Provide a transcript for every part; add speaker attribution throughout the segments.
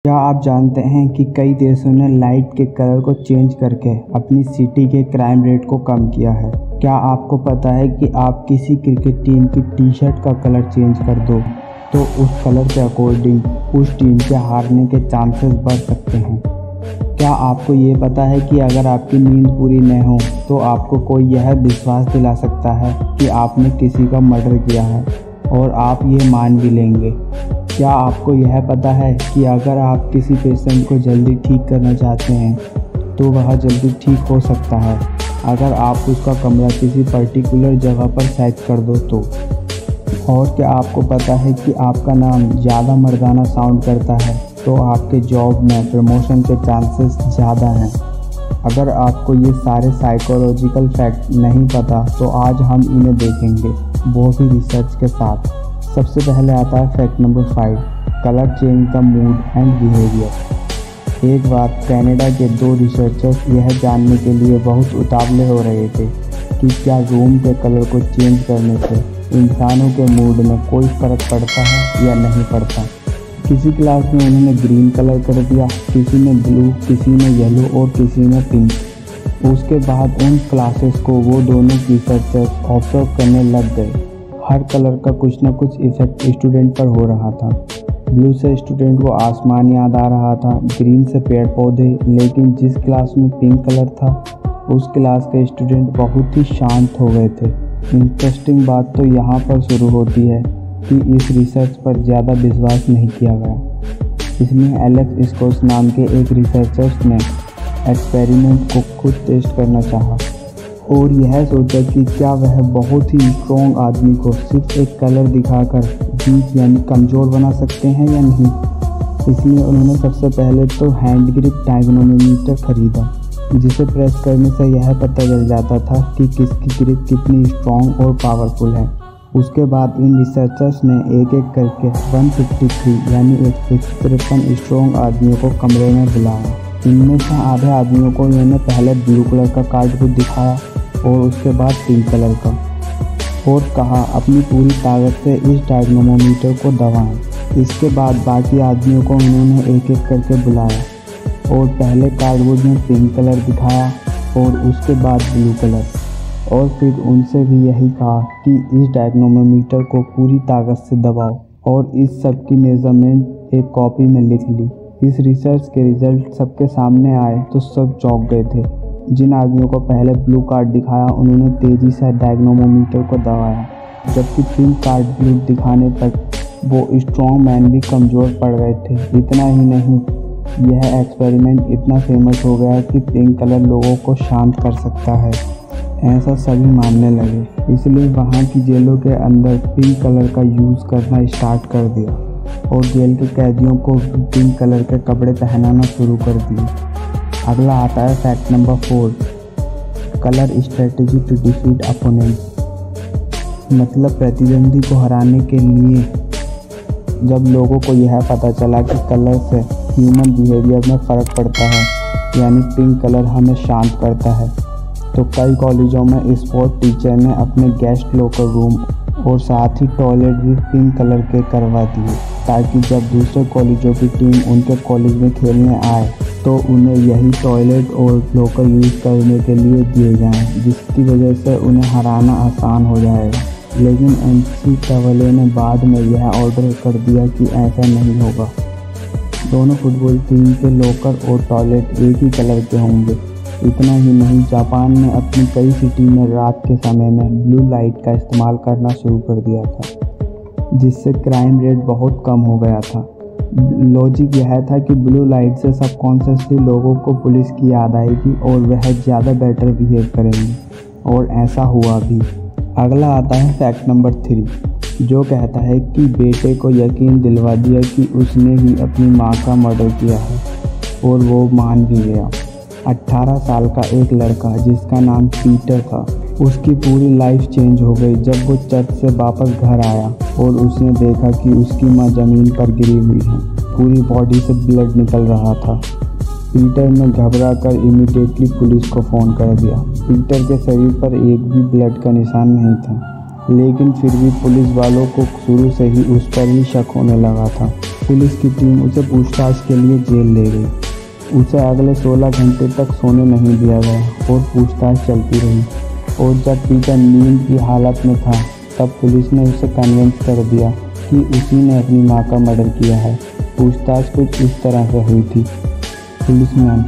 Speaker 1: क्या आप जानते हैं कि कई देशों ने लाइट के कलर को चेंज करके अपनी सिटी के क्राइम रेट को कम किया है? क्या आपको पता है कि आप किसी क्रिकेट टीम की टी शर्ट का कलर चेंज कर दो तो उस कलर के अकॉर्डिंग उस टीम के हारने के चांसेस बढ़ सकते हैं? क्या आपको ये पता है कि अगर आपकी नींद पूरी न हो तो आपको कोई यह विश्वास दिला सकता है कि आपने किसी का मर्डर किया है और आप ये मान भी लेंगे? क्या आपको यह पता है कि अगर आप किसी पेशेंट को जल्दी ठीक करना चाहते हैं तो वह जल्दी ठीक हो सकता है अगर आप उसका कमरा किसी पर्टिकुलर जगह पर सेट कर दो तो? और क्या आपको पता है कि आपका नाम ज़्यादा मर्दाना साउंड करता है तो आपके जॉब में प्रमोशन के चांसेस ज़्यादा हैं? अगर आपको ये सारे साइकोलॉजिकल फैक्ट नहीं पता तो आज हम इन्हें देखेंगे, वो भी रिसर्च के साथ। सबसे पहले आता है fact number 5, colour change the mood and behaviour. एक बार कनाडा के 2 रिसर्चर्स यह जानने के लिए बहुत उतावले हो रहे थे कि क्या रूम के कलर को चेंज करने से इंसानों के मूड में कोई फ़र्क पड़ता है या नहीं पड़ता। किसी क्लास में उन्होंने ग्रीन कलर कर दिया, किसी ने ब्लू, किसी ने येलो और किसी ने पिंक। उसके बाद उन क्लासेस को वो दोनों रिसर्चर्स ऑब्जर्व करने लग गए। हर कलर का कुछ न कुछ इफेक्ट स्टूडेंट पर हो रहा था। ब्लू से स्टूडेंट को आसमान याद आ रहा था, ग्रीन से पेड़ पौधे, लेकिन जिस क्लास में पिंक कलर था उस क्लास के स्टूडेंट बहुत ही शांत हो गए थे। इंटरेस्टिंग बात तो यहाँ पर शुरू होती है कि इस रिसर्च पर ज़्यादा विश्वास नहीं किया गया। इसमें एलेक्स स्कोस नाम के एक रिसर्चर्स ने एक्सपेरिमेंट को खुद टेस्ट करना चाहा और यह सोचा कि क्या वह बहुत ही स्ट्रॉन्ग आदमी को सिर्फ एक कलर दिखाकर वीक यानी कमज़ोर बना सकते हैं या नहीं। इसलिए उन्होंने सबसे पहले तो हैंड ग्रिप डायग्नोमीटर खरीदा, जिसे प्रेस करने से यह पता चल जाता था कि किसकी ग्रिप कितनी स्ट्रॉन्ग और पावरफुल है। उसके बाद इन रिसर्चर्स ने एक एक करके 153 यानी 153 स्ट्रॉन्ग आदमियों को कमरे में बुलाया। इनमें से आधे आदमियों को इन्होंने पहले ब्लू कलर का कार्डबोर्ड दिखाया और उसके बाद पिंक कलर का, और कहा अपनी पूरी ताकत से इस डायग्नोमीटर को दबाएं। इसके बाद बाकी आदमियों को उन्होंने एक एक करके बुलाया और पहले कार्डबोर्ड में पिंक कलर दिखाया और उसके बाद ब्लू कलर, और फिर उनसे भी यही कहा कि इस डायग्नोमीटर को पूरी ताकत से दबाओ, और इस सब की मेजरमेंट एक कॉपी में लिख ली। इस रिसर्च के रिजल्ट सबके सामने आए तो सब चौंक गए थे। जिन आदमियों को पहले ब्लू कार्ड दिखाया उन्होंने तेज़ी से डायग्नोमीटर को दबाया, जबकि पिंक कार्ड ब्लू दिखाने तक वो स्ट्रॉन्ग मैन भी कमज़ोर पड़ गए थे। इतना ही नहीं, यह एक्सपेरिमेंट इतना फेमस हो गया कि पिंक कलर लोगों को शांत कर सकता है, ऐसा सभी मानने लगे। इसलिए वहाँ की जेलों के अंदर पिंक कलर का यूज़ करना स्टार्ट कर दिया और जेल के कैदियों को पिंक कलर के कपड़े पहनाना शुरू कर दिए। अगला आता है fact number 4, colour strategy to defeat opponent. मतलब प्रतिद्वंदी को हराने के लिए जब लोगों को यह पता चला कि कलर से ह्यूमन बिहेवियर में फ़र्क पड़ता है, यानी पिंक कलर हमें शांत करता है, तो कई कॉलेजों में स्पोर्ट टीचर ने अपने गेस्ट लॉकर रूम और साथ ही टॉयलेट भी पिंक कलर के करवा दिए, ताकि जब दूसरे कॉलेजों की टीम उनके कॉलेज में खेलने आए तो उन्हें यही टॉयलेट और लॉकर यूज़ करने के लिए दिए जाएं, जिसकी वजह से उन्हें हराना आसान हो जाएगा। लेकिन NCAA ने बाद में यह ऑर्डर कर दिया कि ऐसा नहीं होगा। दोनों फुटबॉल टीम के लॉकर और टॉयलेट एक ही कलर के होंगे। इतना ही नहीं, जापान ने अपनी कई सिटी में रात के समय में ब्लू लाइट का इस्तेमाल करना शुरू कर दिया था, जिससे क्राइम रेट बहुत कम हो गया था। लॉजिक यह था कि ब्लू लाइट से सबकॉन्शियसली लोगों को पुलिस की याद आएगी और वह ज़्यादा बेटर बिहेव करेंगे, और ऐसा हुआ भी। अगला आता है फैक्ट नंबर 3, जो कहता है कि बेटे को यकीन दिलवा दिया कि उसने ही अपनी माँ का मर्डर किया है, और वो मान भी गया। 18 साल का एक लड़का जिसका नाम पीटर था, उसकी पूरी लाइफ चेंज हो गई जब वो चर्च से वापस घर आया और उसने देखा कि उसकी माँ ज़मीन पर गिरी हुई है, पूरी बॉडी से ब्लड निकल रहा था। पीटर ने घबराकर इमीडिएटली पुलिस को फ़ोन कर दिया। पीटर के शरीर पर एक भी ब्लड का निशान नहीं था, लेकिन फिर भी पुलिस वालों को शुरू से ही उस पर ही शक होने लगा था। पुलिस की टीम उसे पूछताछ के लिए जेल ले गई। उसे अगले 16 घंटे तक सोने नहीं दिया गया और पूछताछ चलती रही। और जब पीटर नींद की हालत में था तब पुलिस ने उसे कन्विंस कर दिया कि उसी ने अपनी मां का मर्डर किया है। पूछताछ कुछ इस तरह से हुई थी। पुलिसमैन: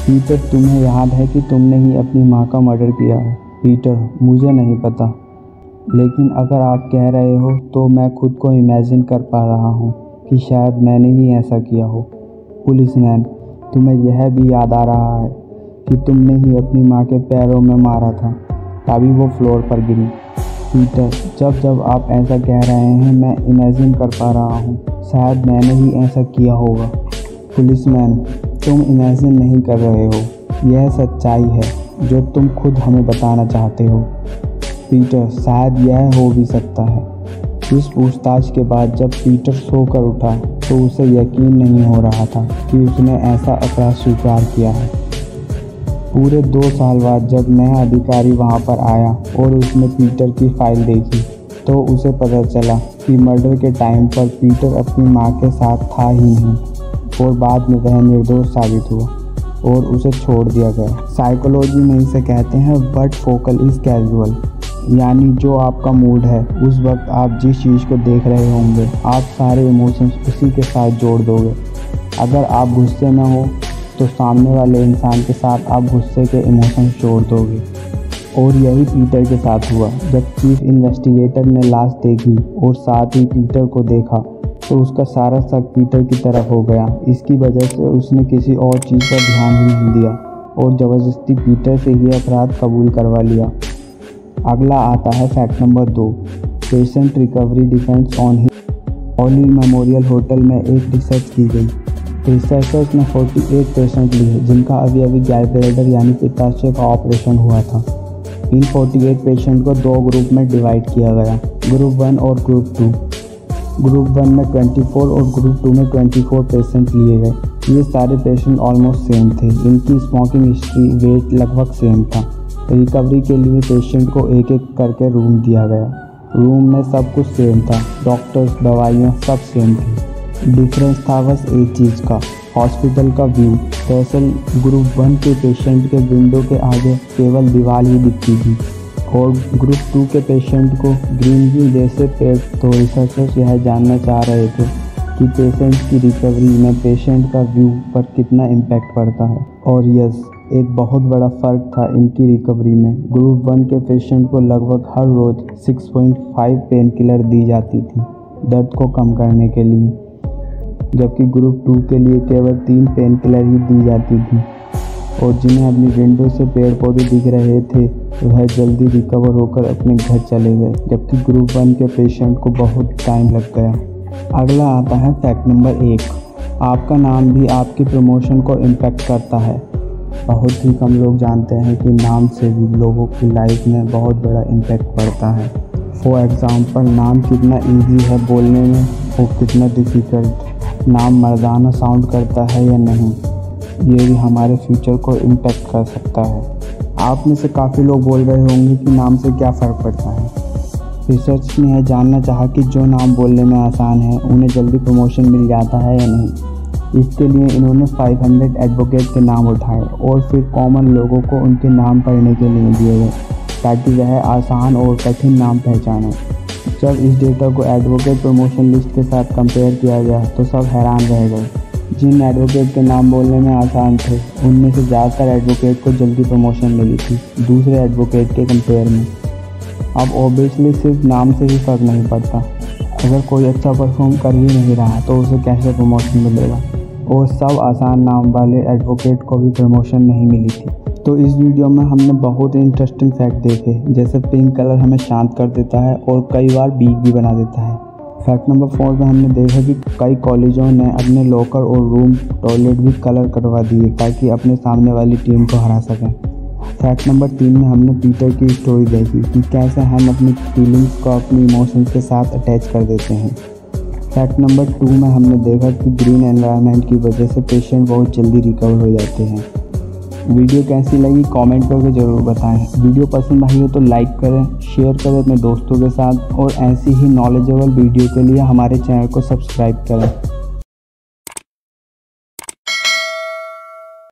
Speaker 1: पीटर, तुम्हें याद है कि तुमने ही अपनी मां का मर्डर किया है? पीटर: मुझे नहीं पता, लेकिन अगर आप कह रहे हो तो मैं खुद को इमेजिन कर पा रहा हूँ कि शायद मैंने ही ऐसा किया हो। पुलिसमैन: तुम्हें यह भी याद आ रहा है कि तुमने ही अपनी मां के पैरों में मारा था तभी वो फ्लोर पर गिरी? पीटर: जब आप ऐसा कह रहे हैं मैं इमेजिन कर पा रहा हूँ, शायद मैंने ही ऐसा किया होगा। पुलिसमैन: तुम इमेजिन नहीं कर रहे हो, यह सच्चाई है जो तुम खुद हमें बताना चाहते हो। पीटर: शायद यह हो भी सकता है। इस पूछताछ के बाद जब पीटर सोकर उठा तो उसे यकीन नहीं हो रहा था कि उसने ऐसा अपराध स्वीकार किया है। पूरे 2 साल बाद जब नया अधिकारी वहां पर आया और उसने पीटर की फाइल देखी तो उसे पता चला कि मर्डर के टाइम पर पीटर अपनी मां के साथ था ही नहीं और बाद में वह निर्दोष साबित हुआ और उसे छोड़ दिया गया। साइकोलॉजी में इसे कहते हैं बट फोकल इज़ कैजुअल, यानी जो आपका मूड है उस वक्त आप जिस चीज़ को देख रहे होंगे आप सारे इमोशंस उसी के साथ जोड़ दोगे। अगर आप गुस्से में हो तो सामने वाले इंसान के साथ आप गुस्से के इमोशंस जोड़ दोगे। और यही पीटर के साथ हुआ। जब चीफ इन्वेस्टिगेटर ने लाश देखी और साथ ही पीटर को देखा तो उसका सारा शक पीटर की तरफ हो गया। इसकी वजह से उसने किसी और चीज़ पर ध्यान ही नहीं दिया और ज़बरदस्ती पीटर से ये अपराध कबूल करवा लिया। अगला आता है fact number 2। Patient recovery depends on his. ऑली मेमोरियल होटल में एक रिसर्च की गई। रिसर्चर्स ने 48 पेशेंट लिए जिनका अभी गैलब्लैडर यानी पित्ताशय का ऑपरेशन हुआ था। इन 48 पेशेंट को 2 ग्रुप में डिवाइड किया गया, ग्रुप 1 और ग्रुप 2। ग्रुप 1 में 24 और ग्रुप 2 में 24 पेशेंट लिए गए। ये सारे पेशेंट ऑलमोस्ट सेम थे। इनकी स्मोकिंग हिस्ट्री, वेट लगभग सेम था। रिकवरी के लिए पेशेंट को एक एक करके रूम दिया गया। रूम में सब कुछ सेम था, डॉक्टर्स, दवाइयाँ सब सेम थी। डिफरेंस था बस एक चीज़ का, हॉस्पिटल का व्यू। दरअसल ग्रुप 1 के पेशेंट के विंडो के आगे केवल दीवार ही दिखती थी और ग्रुप 2 के पेशेंट को ग्रीन व्यू जैसे पेड़। तो रिसर्चर्स यह जानना चाह रहे थे कि पेशेंट की रिकवरी में पेशेंट का व्यू पर कितना इम्पैक्ट पड़ता है। और यस, एक बहुत बड़ा फ़र्क था इनकी रिकवरी में। ग्रुप 1 के पेशेंट को लगभग हर रोज़ 6.5 पेन किलर दी जाती थी दर्द को कम करने के लिए, जबकि ग्रुप 2 के लिए केवल 3 पेन किलर ही दी जाती थी। और जिन्हें अपनी विंडो से पेड़ पौधे दिख रहे थे वह जल्दी रिकवर होकर अपने घर चले गए, जबकि ग्रुप 1 के पेशेंट को बहुत टाइम लग गया। अगला आता है फैक्ट नंबर 1। आपका नाम भी आपकी प्रमोशन को इम्पैक्ट करता है। बहुत ही कम लोग जानते हैं कि नाम से भी लोगों की लाइफ में बहुत बड़ा इम्पैक्ट पड़ता है। फॉर एग्ज़ाम्पल, नाम कितना इजी है बोलने में और कितना डिफ़िकल्ट। नाम मर्दाना साउंड करता है या नहीं, ये भी हमारे फ्यूचर को इम्पैक्ट कर सकता है। आप में से काफ़ी लोग बोल रहे होंगे कि नाम से क्या फ़र्क पड़ता है। रिसर्च ने यह जानना चाहा कि जो नाम बोलने में आसान है उन्हें जल्दी प्रमोशन मिल जाता है या नहीं। इसके लिए इन्होंने 500 एडवोकेट के नाम उठाए और फिर कॉमन लोगों को उनके नाम पढ़ने के लिए दिए गए ताकि वह आसान और कठिन नाम पहचानें। जब इस डेटा को एडवोकेट प्रमोशन लिस्ट के साथ कंपेयर किया गया तो सब हैरान रह गए। जिन एडवोकेट के नाम बोलने में आसान थे उनमें से ज़्यादातर एडवोकेट को जल्दी प्रमोशन मिली थी दूसरे एडवोकेट के कंपेयर में। अब ऑब्वियसली सिर्फ नाम से ही फ़र्क नहीं पड़ता। अगर कोई अच्छा परफॉर्म कर ही नहीं रहा तो उसे कैसे प्रमोशन मिलेगा। और सब आसान नाम वाले एडवोकेट को भी प्रमोशन नहीं मिली थी। तो इस वीडियो में हमने बहुत ही इंटरेस्टिंग फैक्ट देखे, जैसे पिंक कलर हमें शांत कर देता है और कई बार वीक भी बना देता है। फैक्ट नंबर 4 में हमने देखा कि कई कॉलेजों ने अपने लॉकर और रूम टॉयलेट भी कलर करवा दिए ताकि अपने सामने वाली टीम को हरा सकें। फैक्ट नंबर 3 में हमने पीटर की स्टोरी देखी कि कैसे हम अपनी फीलिंग्स को अपनी इमोशंस के साथ अटैच कर देते हैं। फैक्ट नंबर 2 में हमने देखा कि ग्रीन एनवायरनमेंट की वजह से पेशेंट बहुत जल्दी रिकवर हो जाते हैं। वीडियो कैसी लगी कमेंट करके ज़रूर बताएं। वीडियो पसंद आई हो तो लाइक करें, शेयर करें अपने दोस्तों के साथ और ऐसी ही नॉलेजेबल वीडियो के लिए हमारे चैनल को सब्सक्राइब करें।